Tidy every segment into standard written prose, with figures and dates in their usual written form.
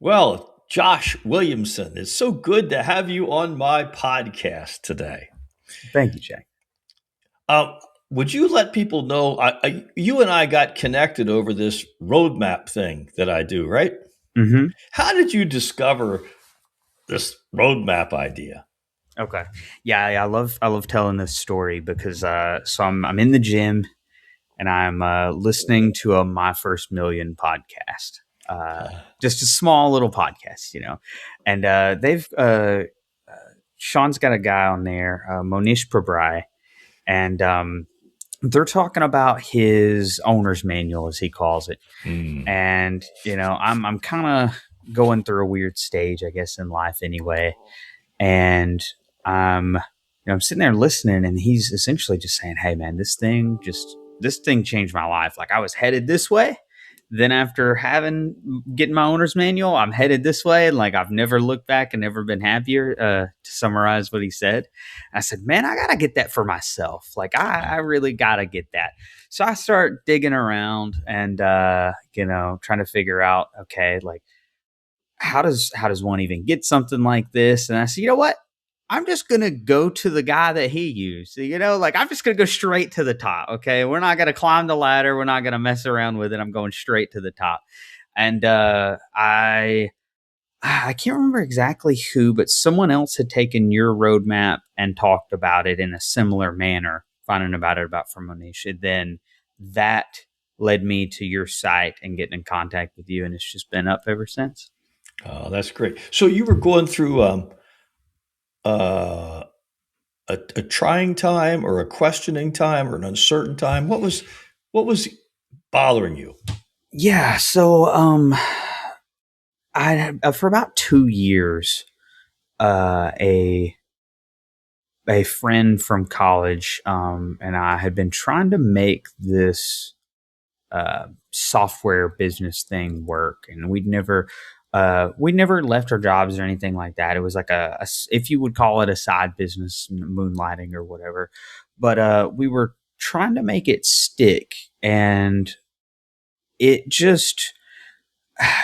Well, Josh Williamson, it's so good to have you on my podcast today. Thank you, Jack. Uh, would you let people know? You and I got connected over this roadmap thing that I do, right? hmm How did you discover this roadmap idea? Okay. Yeah, I love telling this story because I'm in the gym and I'm listening to a My First Million podcast. Just a small little podcast, and they've Sean's got a guy on there, Monish Prabrai, and they're talking about his owner's manual, as he calls it. Hmm. And I'm kind of going through a weird stage, I guess, in life anyway. And I'm sitting there listening, and he's essentially just saying, "Hey, man, this thing changed my life. Like I was headed this way, then after getting my owner's manual, I'm headed this way, and like I've never looked back and never been happier." To summarize what he said, I said, "Man, I gotta get that for myself. Like I really gotta get that." So I start digging around and trying to figure out, okay, like how does one even get something like this? And I said, you know what? I'm just gonna go to the guy that he used. Like I'm just gonna go straight to the top. Okay, we're not gonna climb the ladder. We're not gonna mess around with it. I'm going straight to the top. And I can't remember exactly who, but someone else had taken your roadmap and talked about it in a similar manner, finding about from Monish. And then that led me to your site and getting in contact with you, and it's just been up ever since. Oh, that's great. So you were going through uh, a trying time, or a questioning time, or an uncertain time. What was bothering you? Yeah, so I for about 2 years, a friend from college and I had been trying to make this software business thing work, and we'd never left our jobs or anything like that. It was like if you would call it a side business, moonlighting or whatever, but we were trying to make it stick, and it just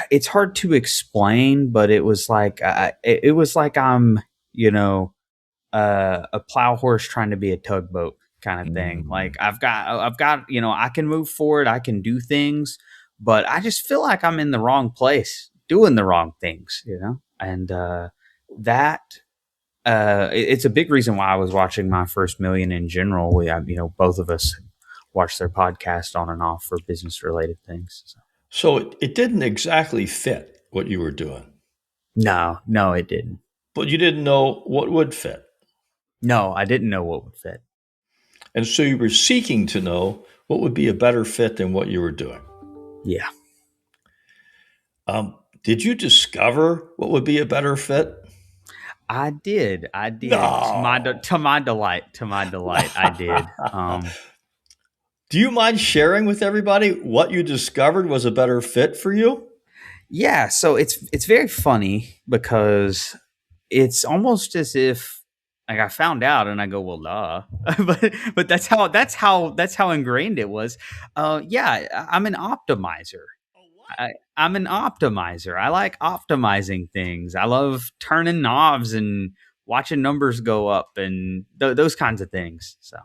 it's hard to explain, but it was like it was like I'm you know a plow horse trying to be a tugboat kind of thing. Mm. Like I've got I can move forward, I can do things, but I just feel like I'm in the wrong place doing the wrong things, and that it's a big reason why I was watching My First Million in general. Both of us watch their podcast on and off for business related things. So. So it didn't exactly fit what you were doing, No, no, it didn't. but you didn't know what would fit. No, I didn't know what would fit. And so you were seeking to know what would be a better fit than what you were doing. Yeah, Did you discover what would be a better fit? I did. I did. No. To my delight. To my delight, I did. Do you mind sharing with everybody what you discovered was a better fit for you? Yeah. So it's very funny because it's almost as if like I found out and I go, well, duh. but that's how ingrained it was. Yeah, I'm an optimizer. I'm an optimizer. I like optimizing things. I love turning knobs and watching numbers go up and those kinds of things. So,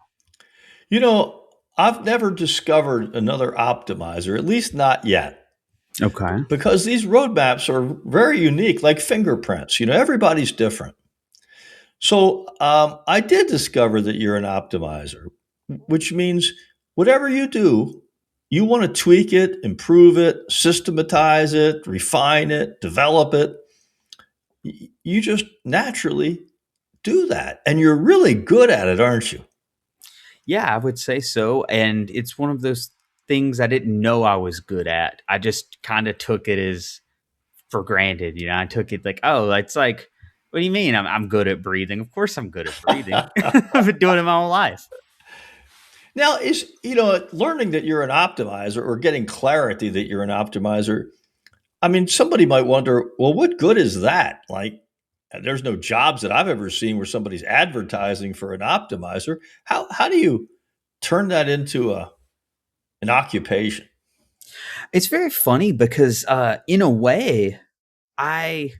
You know, I've never discovered another optimizer, at least not yet, okay. because these roadmaps are very unique, like fingerprints. Everybody's different. So I did discover that you're an optimizer, which means whatever you do, you want to tweak it, improve it, systematize it, refine it, develop it. You just naturally do that. And you're really good at it, aren't you? Yeah, I would say so. And it's one of those things I didn't know I was good at. I just kind of took it as for granted. I took it like, oh, it's like, what do you mean? I'm good at breathing. Of course I'm good at breathing. I've been doing it my whole life. Now, learning that you're an optimizer, or getting clarity that you're an optimizer, I mean, somebody might wonder, well, what good is that? Like, there's no jobs that I've ever seen where somebody's advertising for an optimizer. How do you turn that into an occupation? It's very funny because, in a way, I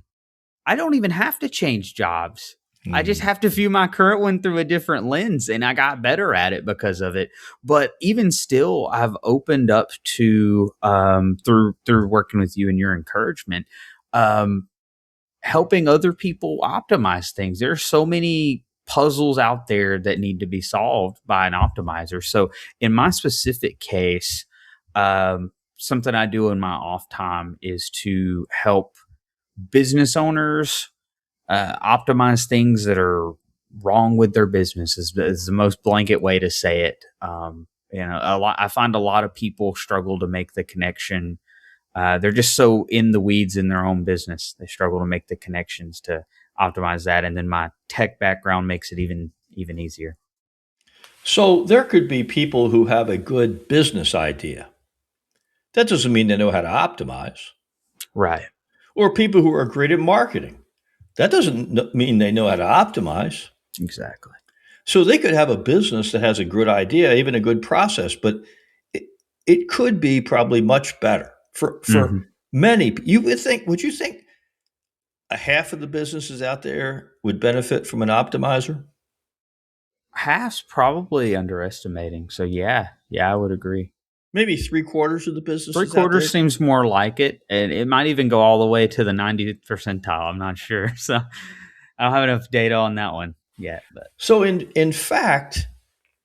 I don't even have to change jobs. I just Hmm. have to view my current one through a different lens, and I got better at it because of it. But even still, I've opened up to through working with you and your encouragement, um, helping other people optimize things. There are so many puzzles out there that need to be solved by an optimizer. So in my specific case, something I do in my off time is to help business owners optimize things that are wrong with their business is the most blanket way to say it. I find a lot of people struggle to make the connection. They're just so in the weeds in their own business. They struggle to make the connections to optimize that. And then my tech background makes it even easier. So there could be people who have a good business idea. That doesn't mean they know how to optimize. Right. Or people who are great at marketing. That doesn't mean they know how to optimize. Exactly. So they could have a business that has a good idea, even a good process, but it, it could be probably much better for Hmm. many. Would you think a half of the businesses out there would benefit from an optimizer? Half's probably underestimating. So yeah, I would agree. Maybe three-quarters of the Three businesses out quarters there? seems more like it, and it might even go all the way to the 90th percentile. I'm not sure, so I don't have enough data on that one yet. But So in fact,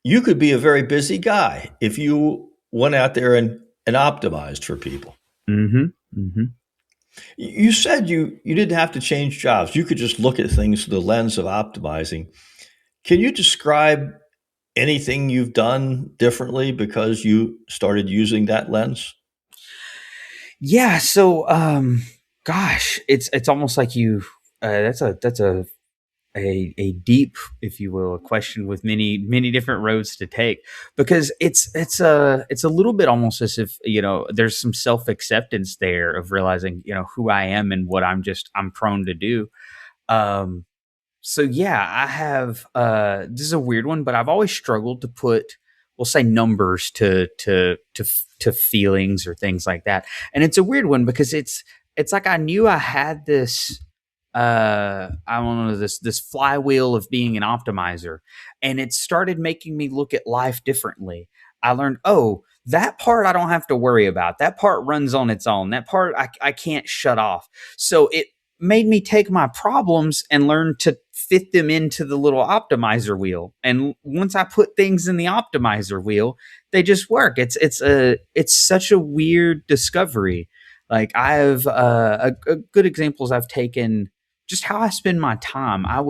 you could be a very busy guy if you went out there and optimized for people. mm-hmm, mm-hmm. You said you didn't have to change jobs. You could just look at things through the lens of optimizing. Can you describe anything you've done differently because you started using that lens? Yeah. So, gosh, it's almost like you. That's a deep, if you will, a question with many different roads to take, because it's a little bit almost as if there's some self acceptance there of realizing who I am and what I'm prone to do. Um, so yeah, I have this is a weird one, but I've always struggled to put, we'll say, numbers to feelings or things like that. And it's a weird one because it's like I knew I had this I don't know, this flywheel of being an optimizer, and it started making me look at life differently. I learned, oh, that part I don't have to worry about. That part runs on its own. That part I can't shut off. So it made me take my problems and learn to fit them into the little optimizer wheel. And once I put things in the optimizer wheel, they just work. It's such a weird discovery. Like I have a good examples I've taken just how I spend my time. I,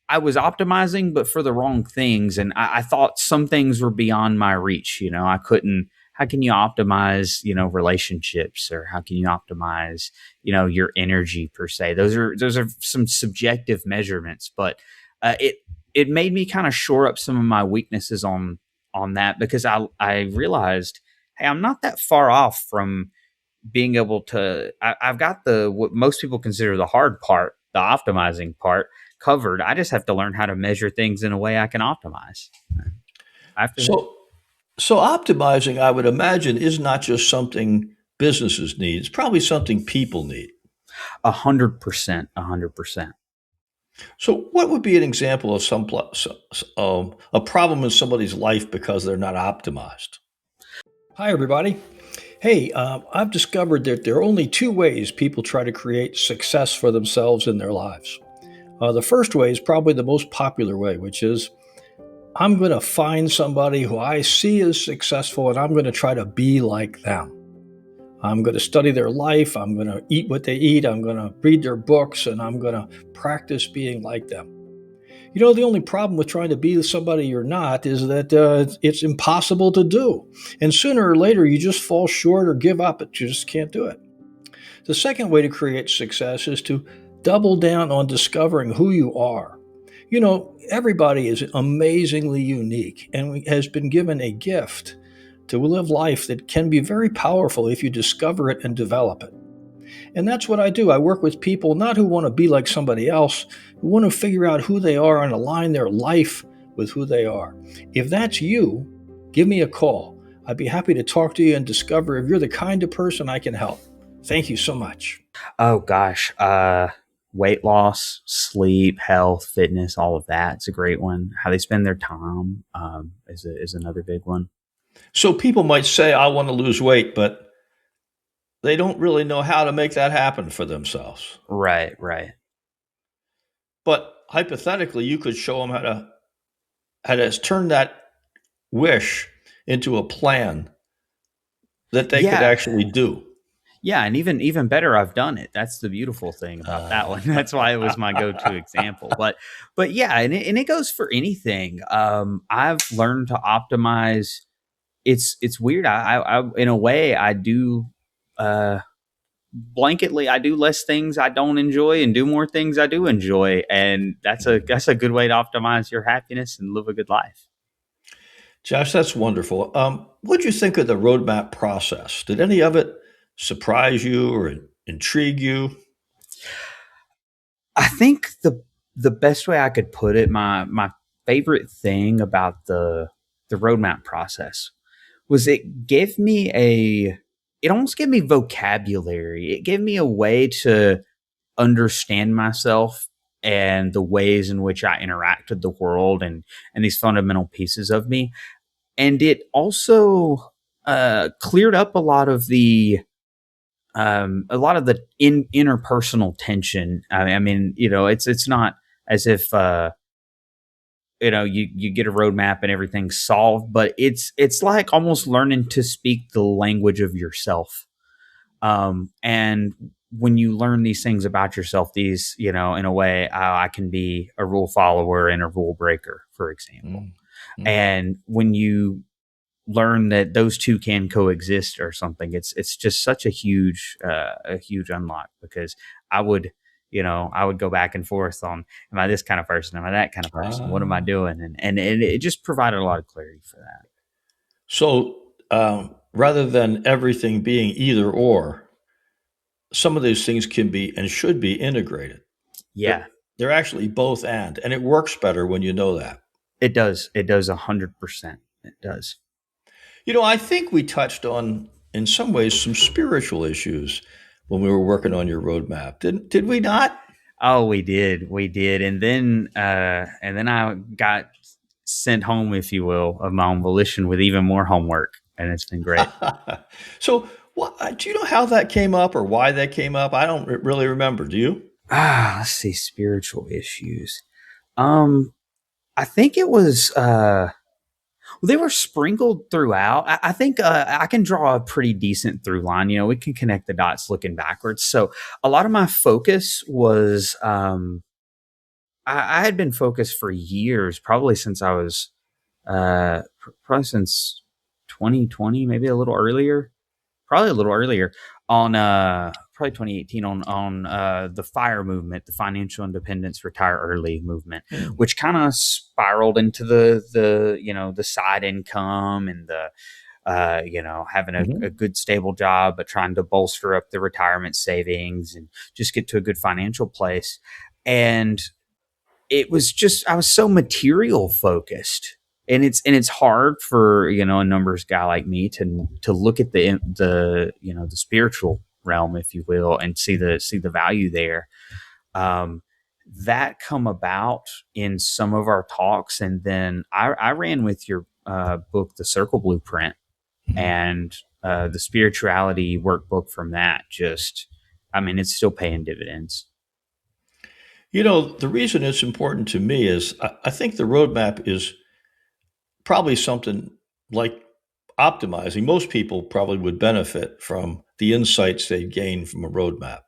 I was optimizing, but for the wrong things, and I thought some things were beyond my reach. I couldn't. How can you optimize, relationships, or how can you optimize, your energy per se? Those are some subjective measurements, but it made me kind of shore up some of my weaknesses on that, because I realized, hey, I'm not that far off from being able to. I've got the what most people consider the hard part, the optimizing part, covered. I just have to learn how to measure things in a way I can optimize. After that, So so optimizing, I would imagine, is not just something businesses need. It's probably something people need. 100%, 100%. So what would be an example of a problem in somebody's life because they're not optimized? Hi, everybody. Hey, I've discovered that there are only two ways people try to create success for themselves in their lives. The first way is probably the most popular way, which is I'm going to find somebody who I see as successful and I'm going to try to be like them. I'm going to study their life. I'm going to eat what they eat. I'm going to read their books and I'm going to practice being like them. The only problem with trying to be somebody you're not is that it's impossible to do. And sooner or later, you just fall short or give up. You just can't do it. The second way to create success is to double down on discovering who you are. Everybody is amazingly unique and has been given a gift to live life that can be very powerful if you discover it and develop it. And that's what I do. I work with people not who want to be like somebody else, who want to figure out who they are and align their life with who they are. If that's you, give me a call. I'd be happy to talk to you and discover if you're the kind of person I can help. Thank you so much. Oh gosh, weight loss, sleep, health, fitness, all of that. It's a great one. How they spend their time is another big one. So people might say, I want to lose weight, but they don't really know how to make that happen for themselves. Right, right. But hypothetically, you could show them how to turn that wish into a plan that they could Yeah, actually do. yeah, and even better, I've done it. That's the beautiful thing about that one. That's why it was my go-to example. But yeah, and it goes for anything. I've learned to optimize. It's weird. I in a way I do. Uh, Blanketly, I do less things I don't enjoy and do more things I do enjoy, and that's a good way to optimize your happiness and live a good life. Josh, that's wonderful. What do you think of the roadmap process? Did any of it surprise you or intrigue you? I think the best way I could put it, my favorite thing about the roadmap process was it almost gave me vocabulary. It gave me a way to understand myself and the ways in which I interact with the world and these fundamental pieces of me. And it also cleared up a lot of the interpersonal tension. I mean, it's not as if you get a roadmap and everything's solved, but it's like almost learning to speak the language of yourself. And when you learn these things about yourself, these in a way, I can be a rule follower and a rule breaker, for example. Mm-hmm. And when you learn that those two can coexist or something, it's just such a huge unlock because I would I would go back and forth on, am I this kind of person, am I that kind of person, what am I Ah. doing, and it just provided a lot of clarity for that. So rather than everything being either or, some of these things can be and should be integrated. They're, Yeah, they're actually both and it works better when you know that. it does 100%. It does. I think we touched on, in some ways, some spiritual issues when we were working on your roadmap. Did we not? Oh, we did, and then I got sent home, if you will, of my own volition with even more homework, and it's been great. So, do you know how that came up or why that came up? I don't really remember. Do you? Let's see, spiritual issues. Um, I think it was they were sprinkled throughout. I think I can draw a pretty decent through line. We can connect the dots looking backwards. So a lot of my focus was I had been focused for years, probably since I was probably since 2020, maybe a little earlier, probably a little earlier, on probably 2018, on the FIRE movement, the Financial Independence Retire Early movement, Hmm. which kind of spiraled into the side income and the having a Mhm. good stable job, but trying to bolster up the retirement savings and just get to a good financial place. And it was just, I was so material focused. And it's hard for a numbers guy like me to look at the spiritual realm, if you will, and see the value there. Um, that come about in some of our talks, and then I ran with your book, The Circle Blueprint, Mhm. and the spirituality workbook from that. Just, I mean, it's still paying dividends. The reason it's important to me is I think the roadmap is probably something like optimizing. Most people probably would benefit from the insights they gain from a roadmap.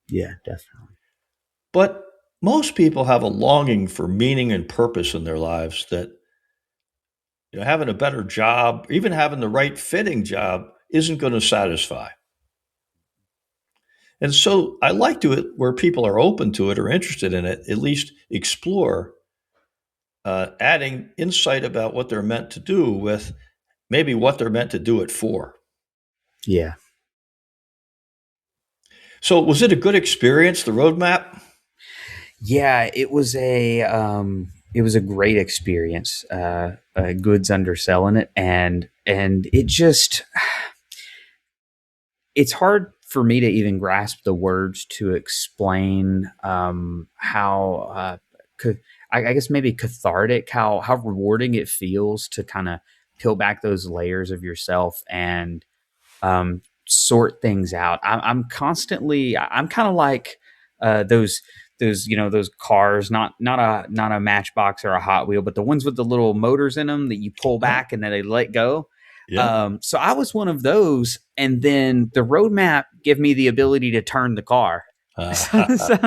Yeah, definitely. But most people have a longing for meaning and purpose in their lives that having a better job, even having the right fitting job, isn't going to satisfy. And so I like to it where people are open to it or interested in it, at least explore adding insight about what they're meant to do with maybe what they're meant to do it for. Yeah. So was it a good experience, the roadmap? Yeah, it was a great experience. Goods underselling it, and it just, it's hard for me to even grasp the words to explain how I guess maybe cathartic, how rewarding it feels to kind of peel back those layers of yourself and sort things out. I'm constantly, I'm kind of like those those cars, not a Matchbox or a Hot Wheel, but the ones with the little motors in them that you pull Yeah. back and then they let go. Yeah. So I was one of those, and then the roadmap gave me the ability to turn the car. So, Uh, so,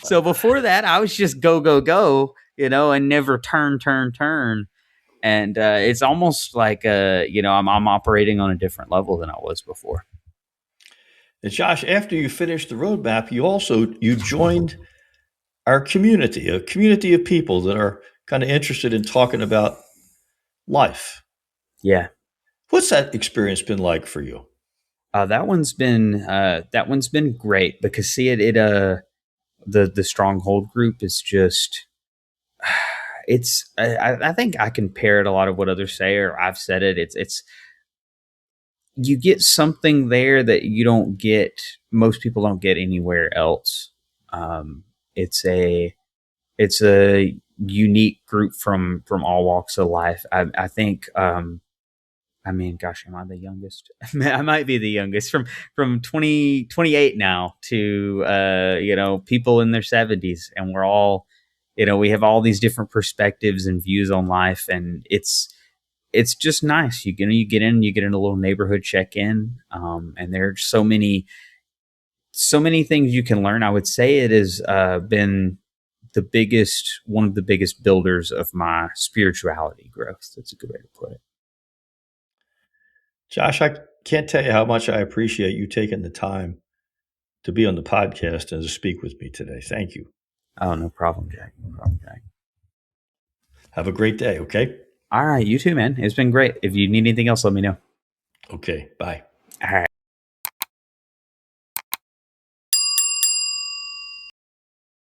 so before that, I was just go go go, and never turn. And it's almost like I'm operating on a different level than I was before. and Josh, after you finished the roadmap, you joined our community, a community of people that are kind of interested in talking about life. Yeah. What's that experience been like for you? That one's been great because see the stronghold group is just it's I think I can parrot a lot of what others say, or I've said it. It's you get something there that you don't get, most people don't get anywhere else. Um, it's a unique group from all walks of life. I think I mean, gosh, am I the youngest? I might be the youngest from 28 now to people in their 70s, and we're all, we have all these different perspectives and views on life, and it's just nice. You get in a little neighborhood check in, and there's so many things you can learn. I would say it has been one of the biggest builders of my spirituality growth. That's a good way to put it. Josh, I can't tell you how much I appreciate you taking the time to be on the podcast and to speak with me today. Thank you. Oh, no problem, Jack. No problem, Jack. Have a great day, okay? All right, you too, man. It's been great. If you need anything else, let me know. Okay, bye. All right.